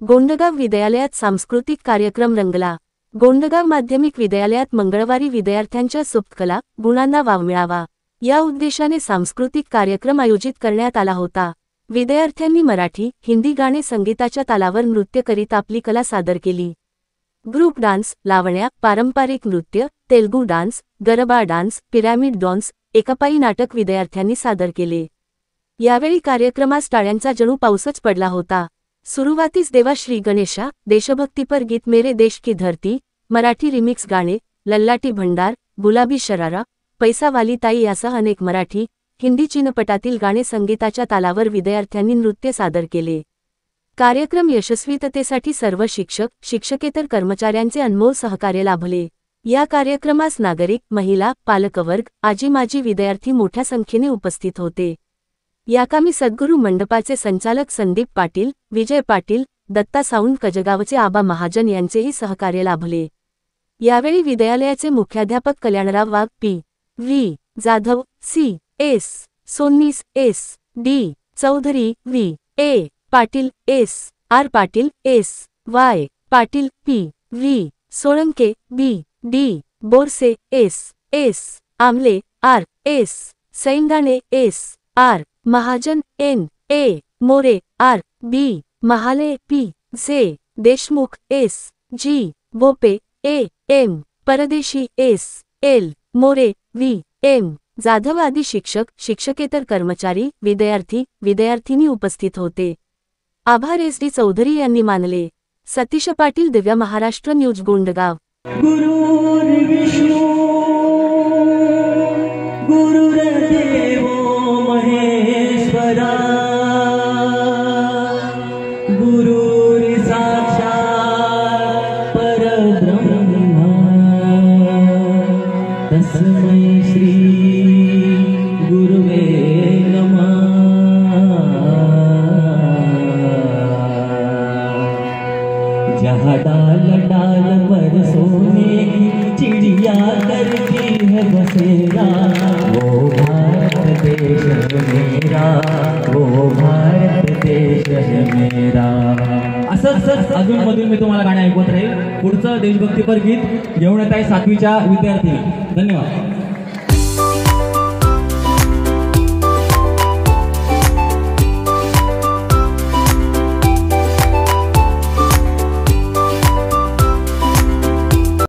गोंडगाव विद्यालयात सांस्कृतिक कार्यक्रम रंगला। गोंडगाव माध्यमिक विद्यालयात मंगळवारी विद्यार्थ्यांच्या सुप्त कला गुणांना वाव मिळावा या उद्देशाने सांस्कृतिक कार्यक्रम आयोजित करण्यात आला होता। विद्यार्थ्यांनी मराठी, हिंदी गाणे संगीताच्या तालावर नृत्य करीत आपली कला सादर केली। ग्रुप डान्स, लावण्या, पारंपरिक नृत्य, Telugu dance, Garba dance, pyramid dance, एकापायी नाटक विद्यार्थ्यांनी सादर केले। यावेळी कार्यक्रमास टाळ्यांचा जणू पाऊसच पडला होता। सुरुवातीस देवा श्री गणेशा, देशभक्तीपर गीत मेरे देश की धरती, मराठी रिमिक्स गाणे, लल्लाटी भंडार, गुलाबी शरारा, पैसा वाली ताई यासह अनेक मराठी, हिंदी चित्रपटातील गाणे संगीताच्या तालावर विद्यार्थ्यांनी नृत्य सादर केले। कार्यक्रम यशस्वीतेसाठी सर्व शिक्षक, शिक्षकेतर कर्मचाऱ्यांचे अनमोल सहकार्य लाभले। या कार्यक्रमास नागरिक, महिला, पालकवर्ग, आजी-माजी विद्यार्थी मोठ्या संख्येने उपस्थित होते। याकामी सद्गुरू मंडपाचे संचालक संदीप पाटील, विजय पाटील, दत्ता साऊंड कजगावचे आबा महाजन यांचेही सहकार्य लाभले। यावेळी विद्यालयाचे मुख्याध्यापक Kalyanrao Wagh, P. V. Jadhav, C. S. Sonnis, S. D. Chaudhari, V. A. Patil, S. R. Patil, S. Y. Patil, P. V. Solanke, B. D. Borse, S. S. Amle, R. S. Saindane, S. R. Mahajan, N. A. More, R. B. Mahale, P. J. Deshmukh, S. G. Bope, A. M. Pardeshi, S. L. More, V. M. Jadhav आदी शिक्षक, शिक्षकेतर कर्मचारी, विद्यार्थी, विद्यार्थिनी उपस्थित होते। आभार S. D. Chaudhari यांनी मानले। सतीश पाटील, दिव्य महाराष्ट्र न्यूज, गोंडगाव। तस्मै श्री गुरुवे नमः। जहाँ डाल डाल पर सोने की चिड़िया करती है बसेरा, वो भारत देश है मेरा, वो भारत देश है मेरा। असंच अजून मधून मी तुम्हाला गाणे ऐकवत राहील। पुढचं देशभक्तीपर गीत घेऊन येत आहे 7वीच्या विद्यार्थी। धन्यवाद।